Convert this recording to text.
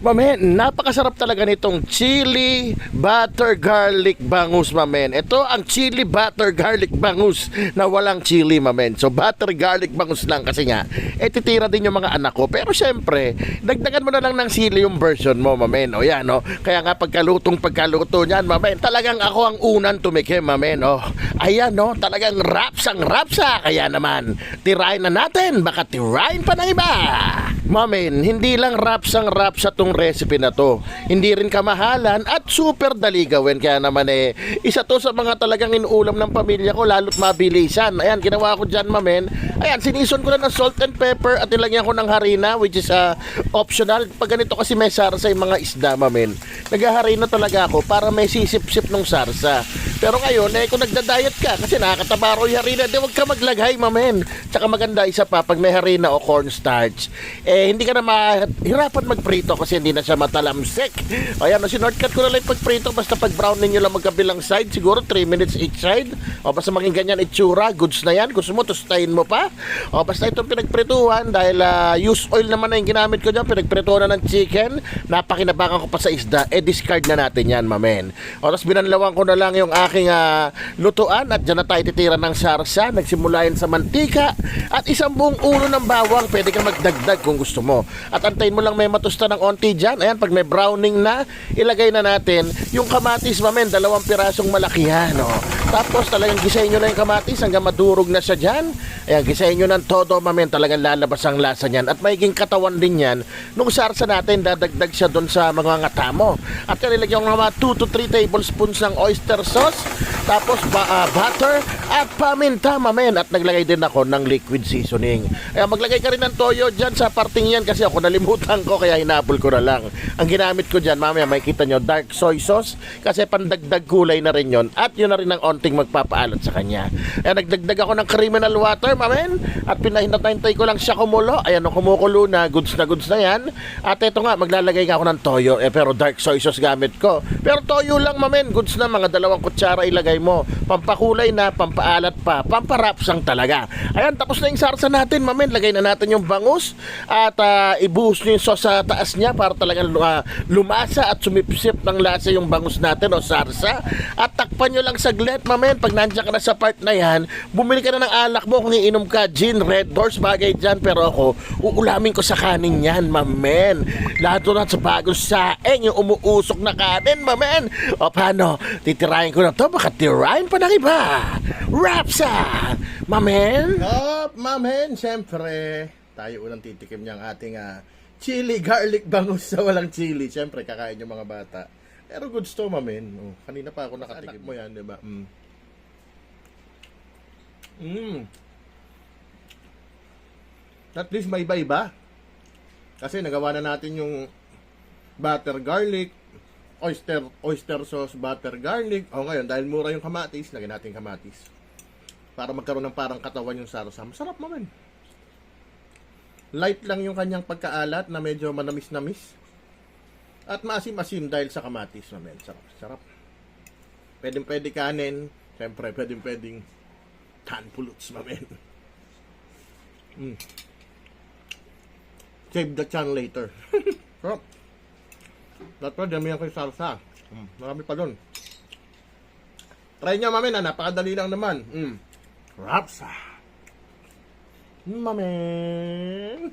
Mamen, napakasarap talaga nitong chili butter garlic bangus, mamen. Ito ang chili butter garlic bangus na walang chili, mamen. So butter garlic bangus lang kasi nga titira din yung mga anak ko. Pero syempre, dagdagan mo na lang ng sili yung version mo, mamen. O yan, no? Kaya nga pagkaluto niyan, mamen, talagang ako ang unang tumikim, mamen. O, ayan, no? Talagang rapsang rapsa. Kaya naman, tirahin na natin. Baka tirahin pa ng iba. Mamen, hindi lang rapsang rapsa tong recipe na to. Hindi rin kamahalan at super dali gawin. Kaya naman isa to sa mga talagang inuulam ng pamilya ko, lalo't mabilisan. Ayan, ginawa ko dyan, mamen. Ayan, sinison ko na ng salt and pepper at nilagyan ko ng harina, which is optional. Pag ganito kasi may sarsa yung mga isda, mamen, naghaharina talaga ako para may sisip-sip ng sarsa. Pero ngayon, kung nagda-diet ka, kasi nakakataba yung harina, di wag ka maglagay, mamen. Tsaka maganda isa pa, pag may harina o cornstarch, hindi ka na mahirapan magprito kasi hindi na siya matalamsik. Ayan, sinortcut ko na lang pagprito, basta pag brown ninyo lang magkabilang side, siguro 3 minutes each side. O basta maging ganyan itsura, goods na yan. Gusto mo, tostahin mo pa. O basta itong pinagprituhan, dahil used oil naman na yung ginamit ko dyan, pinagprituhan na ng chicken, napakinabangan ko pa sa isda, discard na natin yan, mamen. O tapos binanlawan ko na lang yung aking lutuan at dyan na tayo titira ng sarsa. Nagsimula yan sa mantika at isang buong ulo ng bawang, pwede kang magdagdag kung gusto mo. At antayin mo lang may matusta ng onti dyan. Ayan, pag may browning na, ilagay na natin yung kamatis, mamen, 2 pirasong malaki yan. Tapos talagang gisahin nyo na yung kamatis hanggang madurog na siya dyan. Ayan, gisahin nyo ng todo, mamen, talagang lalabas ang lasa niyan. At maiging katawan din yan. Nung sarsa natin, dadagdag siya doon sa mga ngata mo. At nilagyan ko naman 2 to 3 tablespoons ng oyster sauce. Tapos butter at paminta, mamen. At naglagay din ako ng liquid seasoning. Ayan, maglagay ka rin ng toyo dyan sa parting yan kasi ako nalimutan ko kaya hinabol ko na lang. Ang ginamit ko dyan, mamaya makikita nyo, dark soy sauce kasi pandagdag kulay na rin yon. At yun na rin ang onting magpapaalot sa kanya. Ayan, nagdagdag ako ng criminal water, mamen. At pinahinatay ko lang siya kumulo. Ayan, nung kumukulo na goods na yan. At ito nga, maglalagay nga ako ng toyo. Pero dark soy sauce gamit ko. Pero toyo lang, mamen. Goods na, mga 2 kutsara ilagay mo. Pampakulay na, pampaalat pa, pamparapsang talaga. Ayan, tapos na yung sarsa natin, mamen. Lagay na natin yung bangus at ibuhos nyo yung sauce sa taas niya para talagang lumasa at sumipsip ng lasa yung bangus natin o sarsa. At takpan nyo lang saglit, mamen. Pag nandiyan ka na sa part na yan, bumili ka na ng alak mo kung iinom ka, gin, Red Doors, bagay dyan. Pero ako, uulamin ko sa kanin yan, mamen. Lalo na sa bagong saeng, yung umuusok na kanin, mamen. O paano? Titirahin ko na to, baka tirahin pa ng iba. Rapsa! Mamen? Mamen, siyempre, tayo unang titikim niyang ating chili garlic bangus sa walang chili. Siyempre, kakain yung mga bata. Pero goods to, mamen. Kanina pa ako nakatikim mo yan, di ba? At least may iba-iba. Kasi nagawa na natin yung butter garlic, oyster sauce, butter garlic. Ngayon, dahil mura yung kamatis, lagyan natin kamatis. Para magkaroon ng parang katawan yung sarsa. Masarap, mamen. Light lang yung kanyang pagkaalat na medyo manamis-namis. At maasim-asim dahil sa kamatis, mamen. Sarap. Pwedeng-pwede kanin. Siyempre, pwedeng-pwedeng canned fruits, mamen. Save the chan later. Sarap. Dapat damihan ko yung salsa. Marami pa doon. Try nyo, mamen. Napakadali lang naman. Rapsa. Mamen.